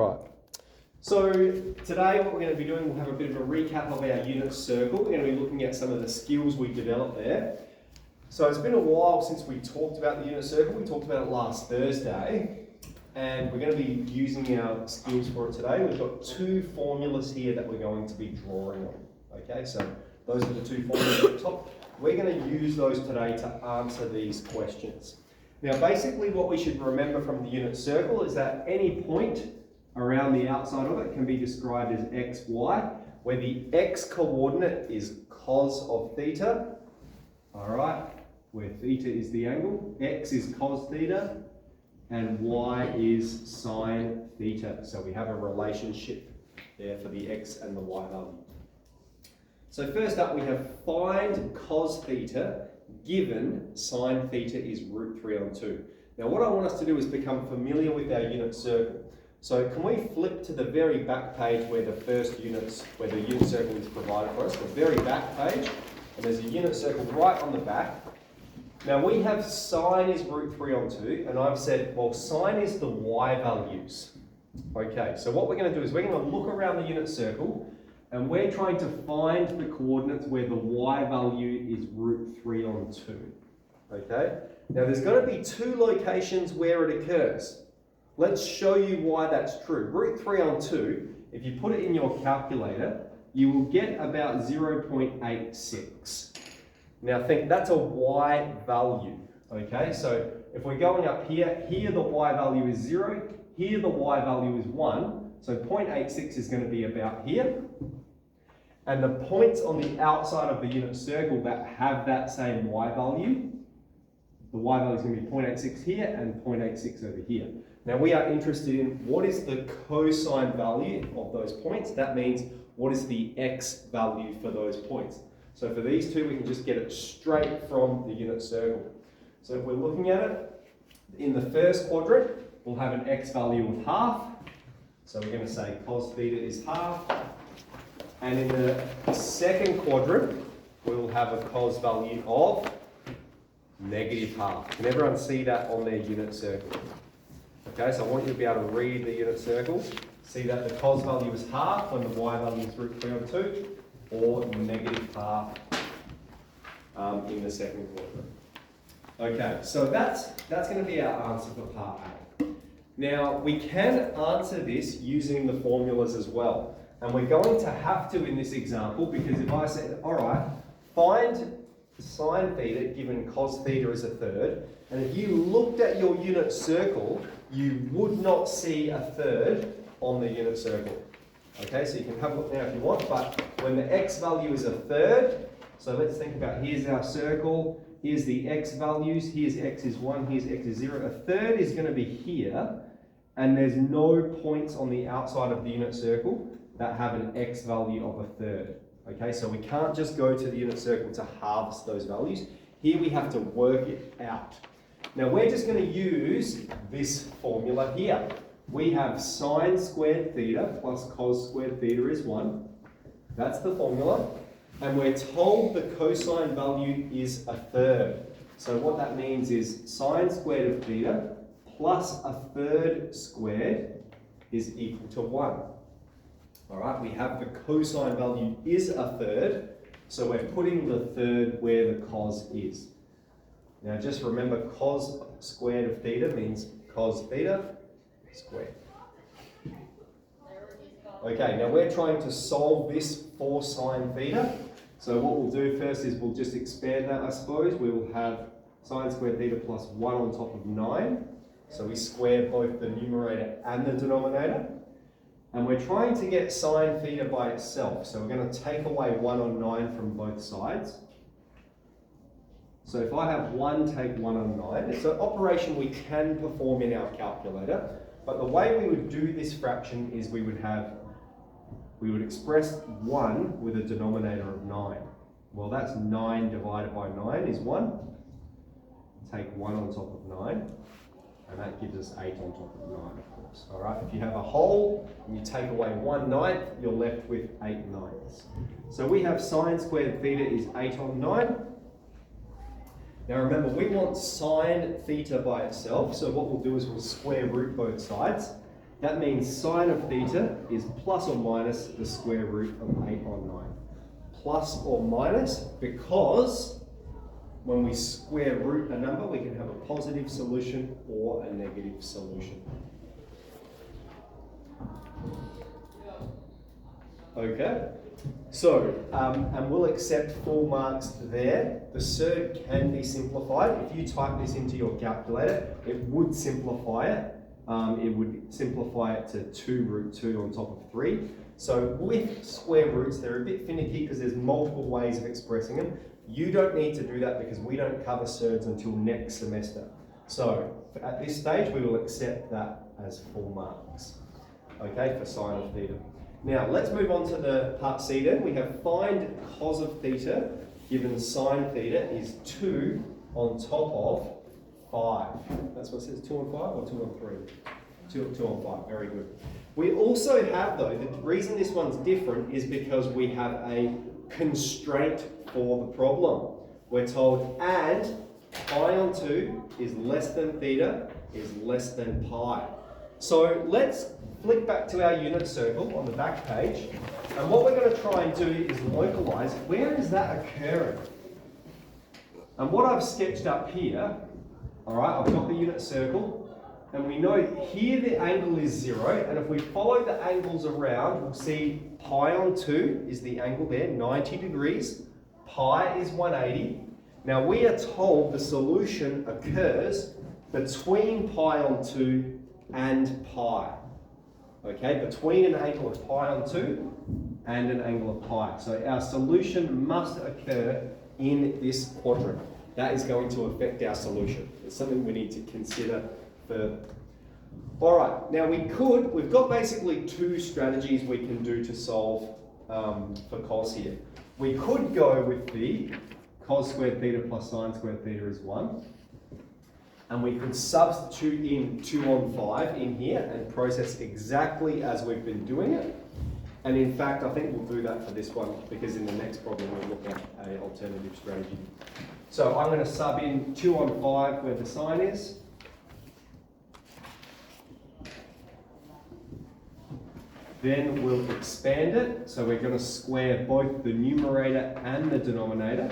right. So today what we're going to be doing, we'll have a bit of a recap of our unit circle. We're going to be looking at some of the skills we developed there. So it's been a while since we talked about the unit circle. We talked about it last Thursday, and we're going to be using our skills for it today. We've got two formulas here that we're going to be drawing on. Okay, so those are the two formulas at the top. We're going to use those today to answer these questions. Now basically what we should remember from the unit circle is that any point around the outside of it can be described as x, y, where the x coordinate is cos of theta, all right, where theta is the angle, x is cos theta, and y is sine theta. So we have a relationship there for the x and the y value. So first up we have find cos theta given sine theta is root 3 on 2. Now what I want us to do is become familiar with our unit circle. So can we flip to the very back page where the unit circle is provided for us, the very back page, and there's a unit circle right on the back. Now we have sine is root 3 on 2, and I've said, well, sine is the y values. Okay, so what we're going to do is we're going to look around the unit circle, and we're trying to find the coordinates where the y value is root 3 on 2. Okay, now there's going to be two locations where it occurs. Let's show you why that's true. Root 3 on 2, if you put it in your calculator, you will get about 0.86. Now think that's a y value, okay? So if we're going up here, here the y value is 0, here the y value is 1, so 0.86 is going to be about here. And the points on the outside of the unit circle that have that same y value, the y value is going to be 0.86 here and 0.86 over here. Now we are interested in what is the cosine value of those points. That means what is the x value for those points. So for these two, we can just get it straight from the unit circle. So if we're looking at it, in the first quadrant, we'll have an x value of half. So we're going to say cos theta is half. And in the second quadrant, we'll have a cos value of negative half. Can everyone see that on their unit circle? Okay, so I want you to be able to read the unit circle. See that the cos value is half when the y value is root 3 on 2, or negative half in the second quadrant. Okay, so that's going to be our answer for part A. Now, we can answer this using the formulas as well. And we're going to have to in this example, because if I said, all right, find sine theta given cos theta is a third, and if you looked at your unit circle, you would not see a third on the unit circle. Okay, so you can have a look now if you want, but when the x value is a third, so let's think about, here's our circle, here's the x values, here's x is 1, here's x is 0, a third is going to be here, and there's no points on the outside of the unit circle that have an x value of a third. Okay, so we can't just go to the unit circle to harvest those values. Here we have to work it out. Now we're just going to use this formula here. We have sine squared theta plus cos squared theta is 1. That's the formula. And we're told the cosine value is a third. So what that means is sine squared of theta plus a third squared is equal to 1. All right, we have the cosine value is a third, so we're putting the third where the cos is. Now just remember cos squared of theta means cos theta squared. Okay, now we're trying to solve this for sine theta. So what we'll do first is we'll just expand that, I suppose. We will have sine squared theta plus 1 on top of 9. So we square both the numerator and the denominator. And we're trying to get sine theta by itself. So we're going to take away 1 on 9 from both sides. So if I have 1 take 1 on 9, it's an operation we can perform in our calculator. But the way we would do this fraction is we would express 1 with a denominator of 9. Well, that's 9 divided by 9 is 1. Take 1 on top of 9. And that gives us 8 on top of 9, of course. All right, if you have a whole and you take away 1/9, you're left with 8/9. So we have sine squared theta is 8 on 9. Now remember, we want sine theta by itself, so what we'll do is we'll square root both sides. That means sine of theta is plus or minus the square root of 8 on 9. Plus or minus because when we square root a number, we can have a positive solution or a negative solution. Okay, so, and we'll accept full marks there. The surd can be simplified. If you type this into your calculator, it would simplify it. It would simplify it to 2 root 2 on top of 3. So with square roots, they're a bit finicky because there's multiple ways of expressing them. You don't need to do that because we don't cover surds until next semester. So at this stage, we will accept that as full marks, okay, for sine of theta. Now let's move on to the part C then. We have find cos of theta given sine theta is 2 on top of 5. That's what it says, 2 on 5 or 2 on 3? 2 on 5, very good. We also have though, the reason this one's different is because we have a constraint for the problem. We're told and pi on 2 is less than theta is less than pi. So let's flick back to our unit circle on the back page. And what we're going to try and do is localize where is that occurring. And what I've sketched up here, all right, I've got the unit circle. And we know here the angle is 0. And if we follow the angles around, we'll see pi on 2 is the angle there, 90 degrees. Pi is 180. Now we are told the solution occurs between pi on 2 and pi. Okay, between an angle of pi on 2 and an angle of pi. So our solution must occur in this quadrant. That is going to affect our solution. It's something we need to consider further. All right, now we've got basically 2 strategies we can do to solve for cos here. We could go with the cos squared theta plus sine squared theta is 1. And we could substitute in 2 on 5 in here and process exactly as we've been doing it. And in fact, I think we'll do that for this one because in the next problem we'll look at an alternative strategy. So I'm going to sub in 2 on 5 where the sine is. Then we'll expand it. So we're going to square both the numerator and the denominator.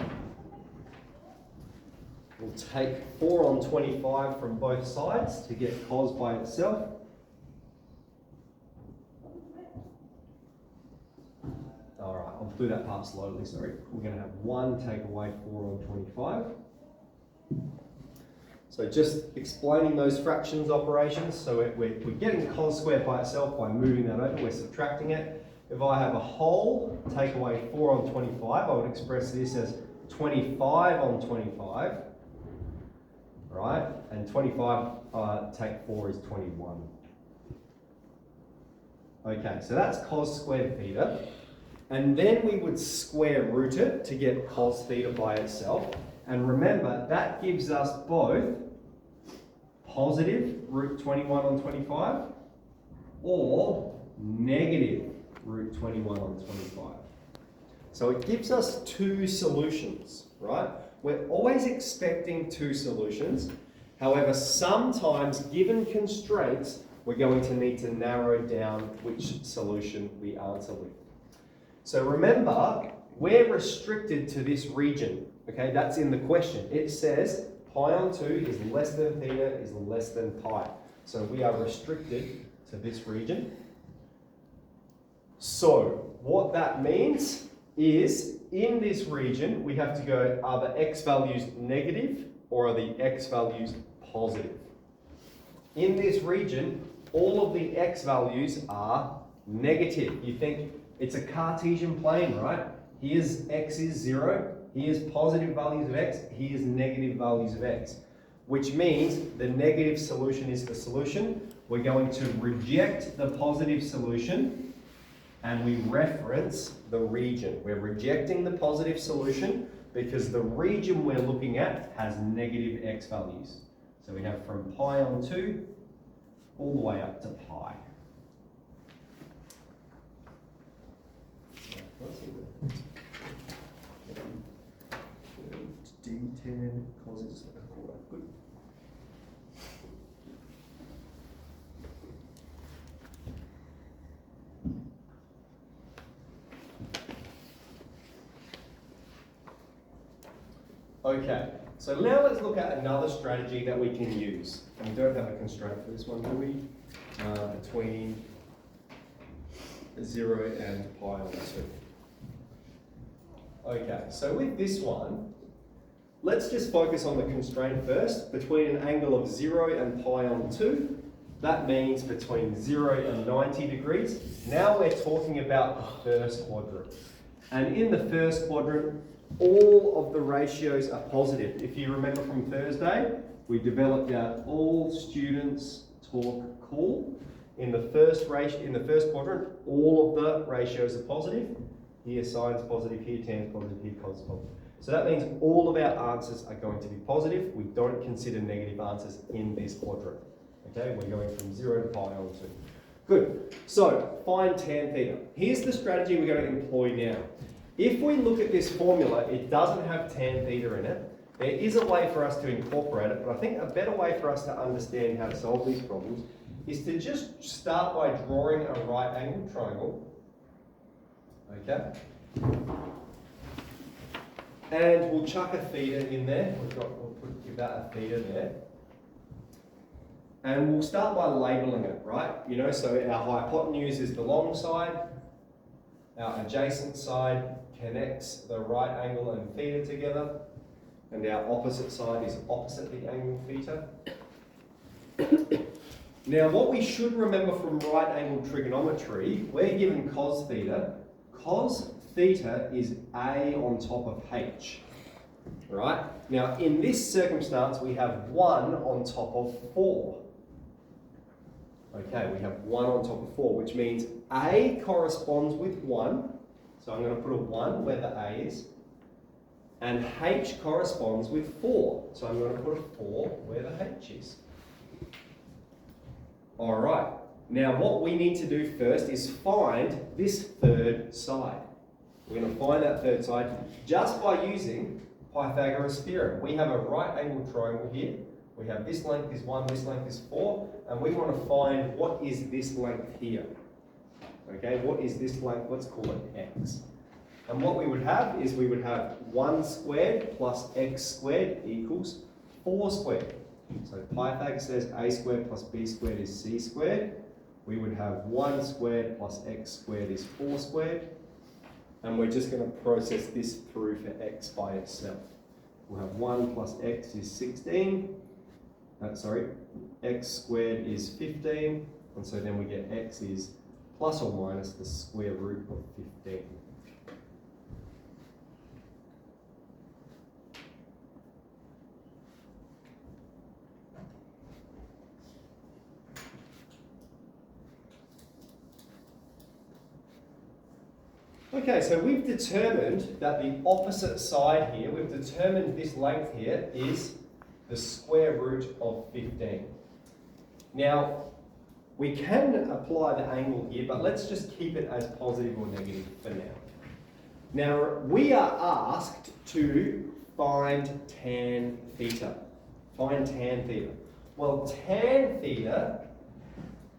We'll take 4 on 25 from both sides to get cos by itself. All right, I'll do that part slowly, sorry. We're going to have 1 take away 4 on 25. So just explaining those fractions operations. So we're getting cos squared by itself by moving that over. We're subtracting it. If I have a whole, take away 4 on 25, I would express this as 25 on 25. Right? And 25 take 4 is 21. Okay, so that's cos squared theta. And then we would square root it to get cos theta by itself. And remember, that gives us both positive root 21 on 25 or negative root 21 on 25. So it gives us 2 solutions, right? We're always expecting 2 solutions. However, sometimes given constraints, we're going to need to narrow down which solution we answer with. So remember, we're restricted to this region. Okay, that's in the question. It says pi on 2 is less than theta is less than pi. So we are restricted to this region. So what that means is in this region, we have to go, are the x values negative or are the x values positive? In this region, all of the x values are negative. You think it's a Cartesian plane, right? Here's x is 0, here's positive values of x, here's negative values of x. Which means the negative solution is the solution. We're going to reject the positive solution and we reference the region. We're rejecting the positive solution because the region we're looking at has negative x values. So we have from pi on 2 all the way up to pi. D10 causes a quarter. Good. Okay, so now let's look at another strategy that we can use. And we don't have a constraint for this one, do we? Between 0 and pi on 2. Okay, so with this one, let's just focus on the constraint first. Between an angle of 0 and pi on 2, that means between 0 and 90 degrees. Now we're talking about the first quadrant. And in the first quadrant, all of the ratios are positive. If you remember from Thursday, we developed out all students talk cool. In the first quadrant, all of the ratios are positive. Here sine's positive, here tan's positive, here cos's positive. So that means all of our answers are going to be positive. We don't consider negative answers in this quadrant. Okay, we're going from 0 to pi on 2. Good. So find tan theta. Here's the strategy we're going to employ now. If we look at this formula, it doesn't have tan theta in it. There is a way for us to incorporate it, but I think a better way for us to understand how to solve these problems is to just start by drawing a right angle triangle. Okay? And we'll chuck a theta in there. Give that a theta there. And we'll start by labeling it, right? You know, so our hypotenuse is the long side. Our adjacent side connects the right angle and theta together. And our opposite side is opposite the angle theta. Now, what we should remember from right angle trigonometry, we're given cos theta. Cos theta is A on top of H, right? Now, in this circumstance, we have 1 on top of 4. Okay, we have 1 on top of 4, which means A corresponds with 1. So I'm going to put a 1 where the A is. And H corresponds with 4. So I'm going to put a 4 where the H is. All right. Now what we need to do first is find this third side. We're going to find that third side just by using Pythagoras' theorem. We have a right angle triangle here. We have this length is 1, this length is 4, and we want to find what is this length here. Okay, what is this length? Let's call it x. And what we would have is we would have 1 squared plus x squared equals 4 squared. So Pythagoras says a squared plus b squared is c squared. We would have 1 squared plus x squared is 4 squared. And we're just going to process this through for x by itself. We'll have 1 plus x is 16. X squared is 15. And so then we get x is plus or minus the square root of 15. Okay, so we've determined that the opposite side here, we've determined this length here is the square root of 15. Now, we can apply the angle here, but let's just keep it as positive or negative for now. Now, we are asked to find tan theta. Find tan theta. Well, tan theta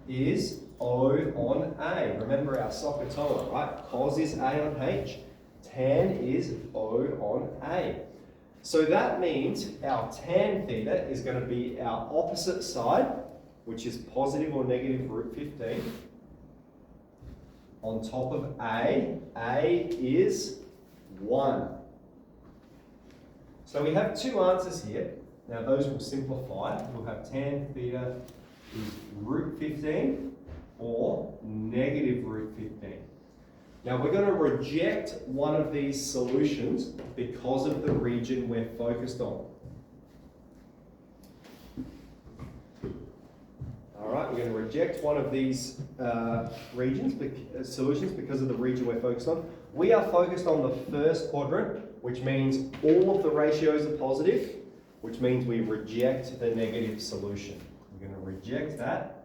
is O on A. Remember our SOHCAHTOA, right? Cos is A on H. Tan is O on A. So that means our tan theta is going to be our opposite side, which is positive or negative root 15. On top of A. A is 1. So we have two answers here. Now those will simplify. We'll have tan theta is root 15 or negative root 15. Now we're going to reject one of these solutions because of the region we're focused on. Alright, we're going to reject one of these solutions because of the region we're focused on. We are focused on the first quadrant, which means all of the ratios are positive, which means we reject the negative solution. We're going to reject that.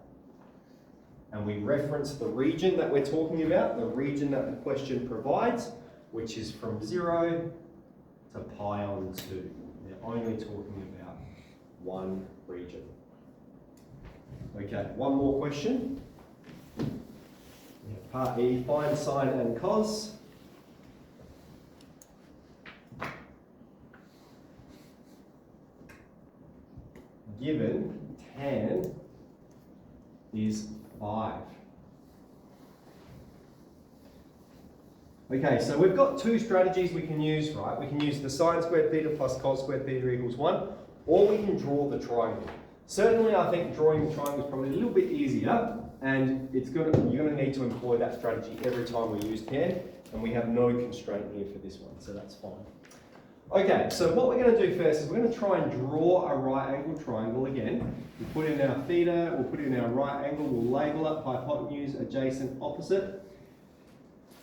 And we reference the region that we're talking about, the region that the question provides, which is from 0 to pi on 2. They're only talking about one region. Okay, one more question. We have part E, find sine and cos. Okay, so we've got two strategies we can use, right? We can use the sine squared theta plus cos squared theta equals 1, or we can draw the triangle. Certainly, I think drawing the triangle is probably a little bit easier, and you're going to need to employ that strategy every time we use tan, and we have no constraint here for this one, so that's fine. Okay, so what we're going to do first is we're going to try and draw a right angle triangle again. We put in our theta, we'll put in our right angle, we'll label it hypotenuse, adjacent, opposite.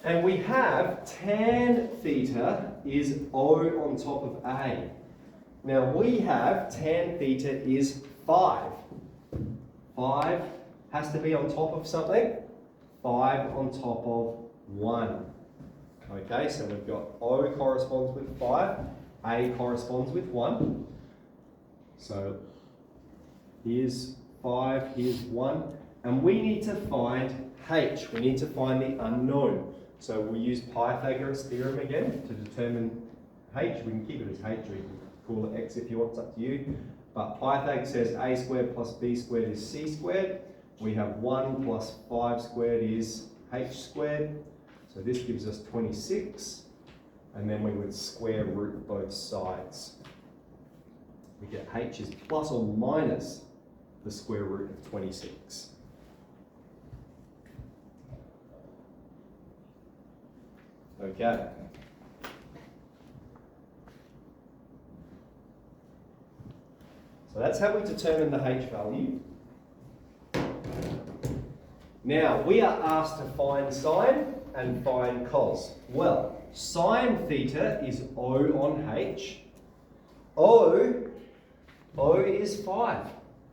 And we have tan theta is O on top of A. Now we have tan theta is 5. 5 has to be on top of something. 5 on top of 1. Okay, so we've got O corresponds with 5, A corresponds with 1. So here's 5, here's 1. And we need to find H. We need to find the unknown. So we'll use Pythagoras theorem again to determine H. We can keep it as H, or you can call it X if you want, it's up to you. But Pythagoras says A squared plus B squared is C squared. We have 1 plus 5 squared is H squared. So this gives us 26. And then we would square root both sides. We get H is plus or minus the square root of 26. Okay. So that's how we determine the H value. Now, we are asked to find sine and find cos. Well, sine theta is O on H. O is 5,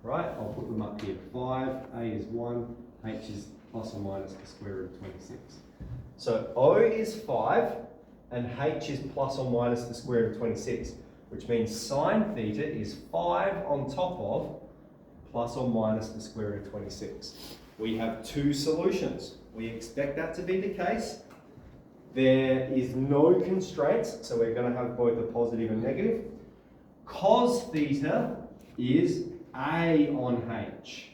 right? I'll put them up here. 5, A is 1, H is plus or minus the square root of 26. So O is 5 and H is plus or minus the square root of 26, which means sine theta is 5 on top of plus or minus the square root of 26. We have two solutions. We expect that to be the case. There is no constraints, so we're going to have both a positive and negative. Cos theta is A on H.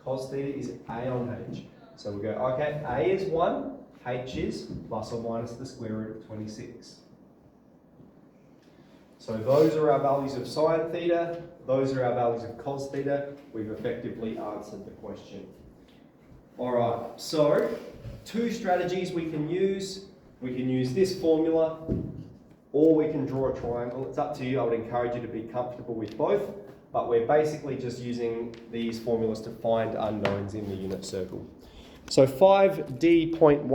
Cos theta is A on H. So we go, okay, A is 1. H is plus or minus the square root of 26. So those are our values of sine theta, those are our values of cos theta. We've effectively answered the question. Alright, so two strategies we can use. We can use this formula, or we can draw a triangle. It's up to you. I would encourage you to be comfortable with both, but we're basically just using these formulas to find unknowns in the unit circle. So 5D.1